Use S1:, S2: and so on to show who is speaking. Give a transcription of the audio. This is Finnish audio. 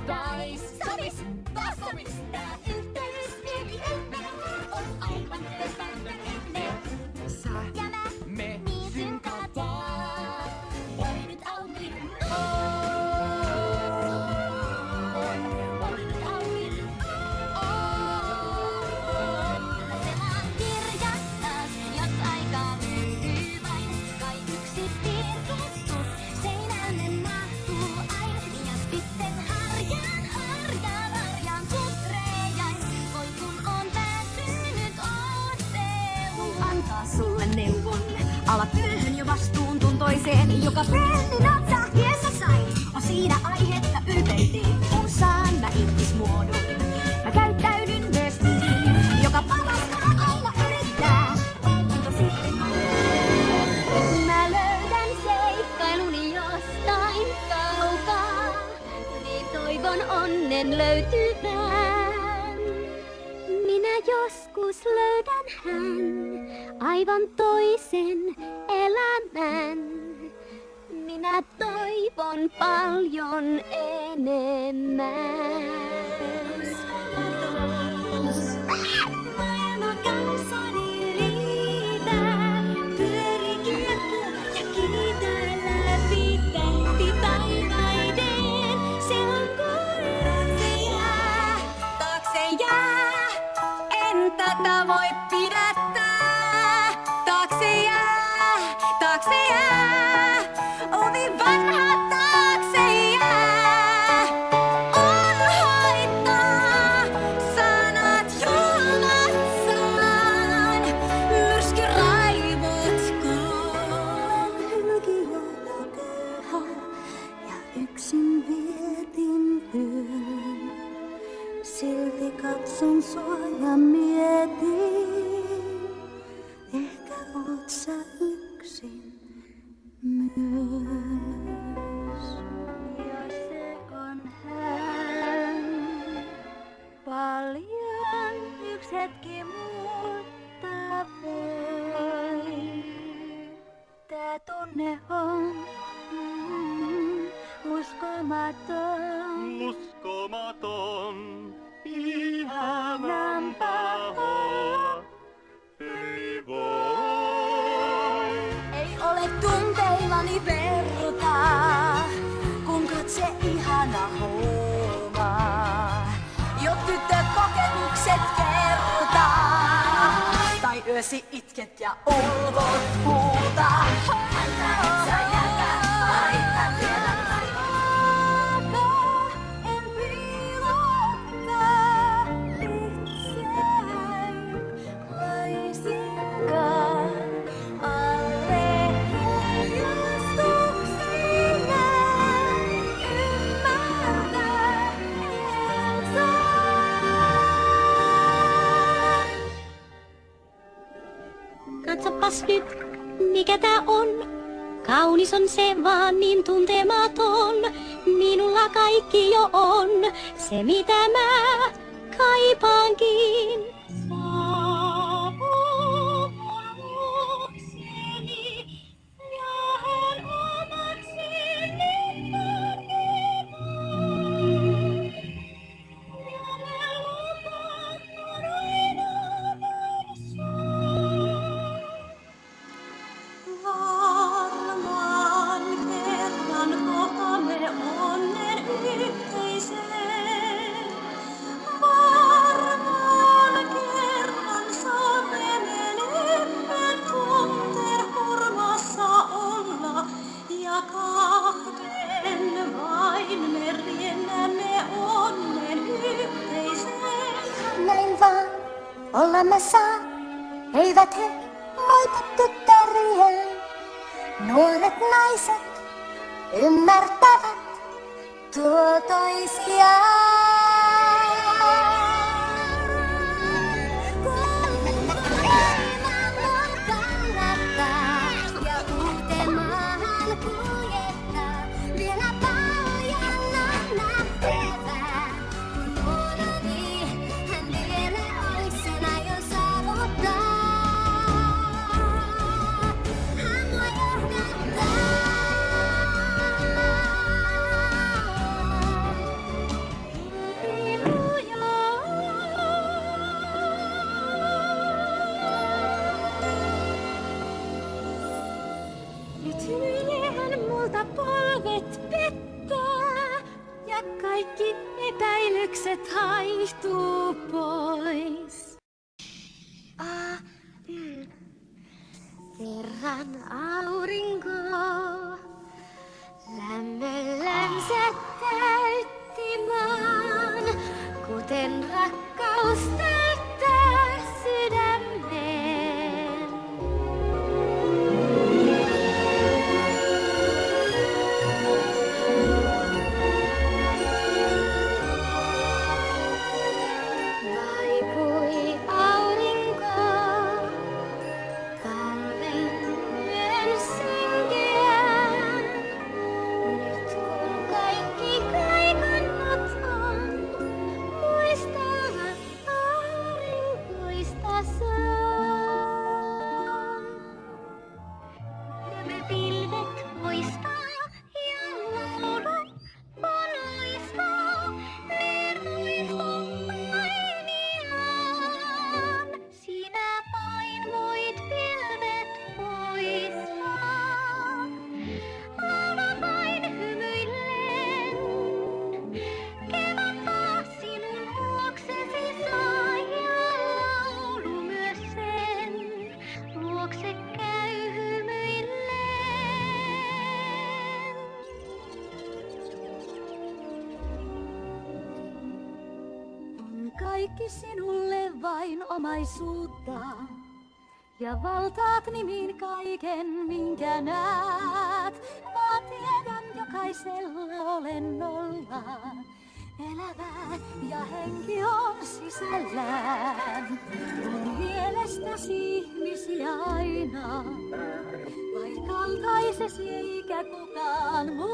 S1: paradise. Taas sovis, tää yhteismieliemme on aivan levällänne.
S2: Sä,
S1: Ja
S2: me,
S1: niin synkataan. Oli nyt Audin. Oli nyt Audin. Lukemaan kirjat taas, jos aikaa löytyy vain. Kai yksi piirustus seinälle mahtuu aina. Ja sitten harjaan kutrejain. Voi kun on päätynyt otteluun.
S3: Antaa sulle neuvon. Ala työhön jo vastuuntuntoiseen. Joka pennin otsahkeessa sain. On siinä aihetta ylpeyteen. Kun saan mä ihmismuodon. Mä käyttäydyn myös niin. Joka parastaan aina yrittää. Mutta sitten
S1: Mä löydän seikkailuni jostain kaukaa, niin toivon onnen löytyvän. Minä joskus löydän hän, aivan toisen elämän. Minä toivon paljon enemmän. Maailman kanssani liitää, pyöri kiepuu ja kiitää läpi tähti taivaiden. Silloin kun se jää, taakse jää, en tätä voi pidättää. Taakse jää, ovi vanha taakse jää. On haittaa, sanat julmatsaan, myrskyraivotkaan.
S3: hylkiöllä köyhä ja yksin vietin yön. Silti katson sua ja mietin, ehkä oot sä yksin myös. Ja se on hän, paljon yksi hetki muuttaa voi. Tää tunne on uskomaton.
S4: Uskomaton, ihanempaa ei voi.
S3: Ei ole tunteillani vertaa, kun katse ihana homma. Jo tyttökokemukset kertaa, tai yösi itket ja ulvot huutaa. Häntä et sä jätä, aina vielä raivata. En piilottaa itseäni, laisinkaan alle heijastuksina. Ymmärtää en saa.
S1: Katsopas nyt, mikä tää on. Kaunis on se vaan niin tuntematon. Minulla kaikki jo on, se mitä mä kaipaankin. Saapuu mun luokseni ja hän omakseni näkemään. Ja mä lupaan mun aina
S3: Varmaan kerran kohtaamme onnen yhteiseen. Varmaan kerran saamme enemmän tunteen hurmassa olla. Ja kahden vain me riennämme onnen yhteiseen.
S1: Näin vaan olla mä saa, eivät he moita tyttäriään. Nuoret naiset ymmärtävät tuo toisiaan. Kun maailman kannattaa ja uuteen maahan kuljettaa, vielä paljon on nähtävää. Kun huonovi hän vielä ois sen aion saavuttaa. Hän voi johdattaa.
S3: Kerran aurinko lämmöllänsä täytti maan, kuten rakkaus täyttää sydämen. Vaipui aurinko talven yön synkeään. Nyt kun kaikki kaikannut on, muistaa aurinkoista saan. Nämä pilvet muistaa ja laulu on loistaa, niin muistomainiaan. Sinä vain voit pilvet poistaa. Laula vain hymyillen. Kevät taas sinun luoksesi saa ja laulu myös sen luokse käy hymyillen. On kaikki sinulle vain omaisuutta ja valtaat nimiin kaiken, minkä näet. Mä tiedän jokaisella olennolla elävää ja henki on sisällään. On mielestäsi ihmisiä aina, vain kaltaisesi eikä kukaan muu.